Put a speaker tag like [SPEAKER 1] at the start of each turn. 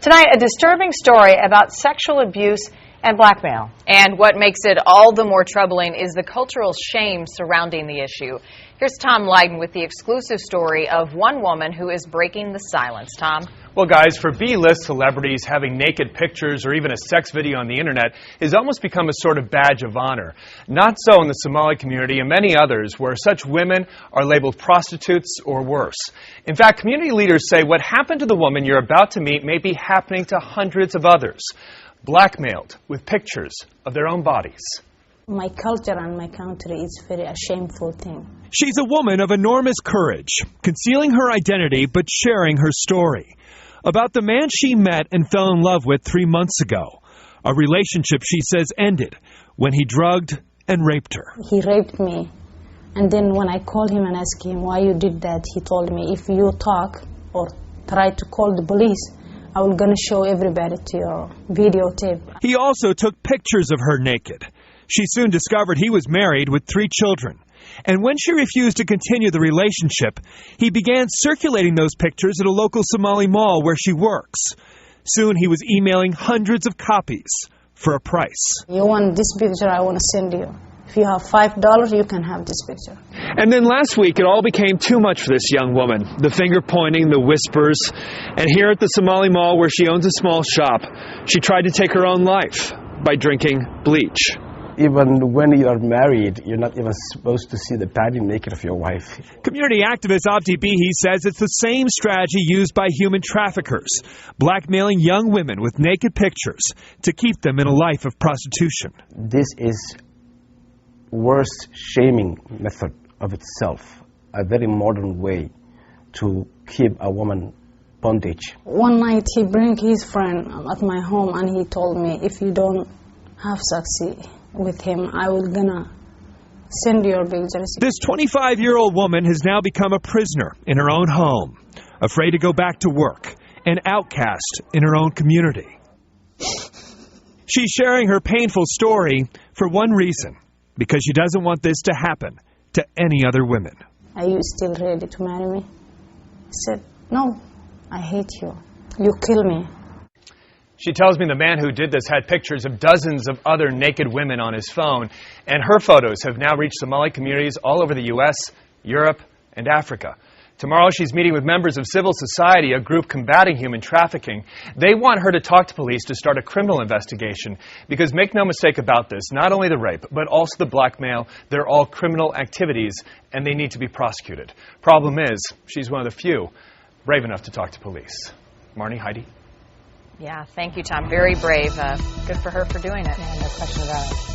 [SPEAKER 1] Tonight, a disturbing story about sexual abuse and blackmail.
[SPEAKER 2] And what makes it all the more troubling is the cultural shame surrounding the issue. Here's Tom Lydon with the exclusive story of one woman who is breaking the silence. Tom?
[SPEAKER 3] Well, guys, for B-list celebrities, having naked pictures or even a sex video on the internet has almost become a sort of badge of honor. Not so in the Somali community and many others, where such women are labeled prostitutes or worse. In fact, community leaders say what happened to the woman you're about to meet may be happening to hundreds of others, blackmailed with pictures of their own bodies.
[SPEAKER 4] My culture and my country is very a shameful thing.
[SPEAKER 5] She's a woman of enormous courage, concealing her identity but sharing her story about the man she met and fell in love with 3 months ago. A relationship she says ended when he drugged and raped her.
[SPEAKER 4] He raped me. And then when I called him and asked him why you did that, he told me, if you talk or try to call the police, I will gonna show everybody to your videotape.
[SPEAKER 5] He also took pictures of her naked. She soon discovered he was married with 3 children. And when she refused to continue the relationship, he began circulating those pictures at a local Somali mall where she works. Soon he was emailing hundreds of copies for a price.
[SPEAKER 4] You want this picture, I want to send you. If you have $5, you can have this picture.
[SPEAKER 5] And then last week, it all became too much for this young woman. The finger pointing, the whispers. And here at the Somali mall where she owns a small shop, she tried to take her own life by drinking bleach.
[SPEAKER 6] Even when you are married, you're not even supposed to see the body naked of your wife.
[SPEAKER 5] Community activist Abdi Bihi says it's the same strategy used by human traffickers, blackmailing young women with naked pictures to keep them in a life of prostitution.
[SPEAKER 6] This is worst shaming method of itself, a very modern way to keep a woman bondage.
[SPEAKER 4] One night he bring his friend at my home and he told me, if you don't have sex with him, I will gonna send your pictures.
[SPEAKER 5] This 25-year-old woman has now become a prisoner in her own home, afraid to go back to work, an outcast in her own community. She's sharing her painful story for one reason, because she doesn't want this to happen to any other women.
[SPEAKER 4] Are you still ready to marry me? I said, no, I hate you. You kill me.
[SPEAKER 3] She tells me the man who did this had pictures of dozens of other naked women on his phone, and her photos have now reached Somali communities all over the U.S., Europe, and Africa. Tomorrow she's meeting with members of civil society, a group combating human trafficking. They want her to talk to police to start a criminal investigation, because make no mistake about this, not only the rape, but also the blackmail, they're all criminal activities, and they need to be prosecuted. Problem is, she's one of the few brave enough to talk to police. Marnie, Heidi?
[SPEAKER 2] Yeah, thank you, Tom. Very brave. Good for her for doing it.
[SPEAKER 1] Yeah, no question about it.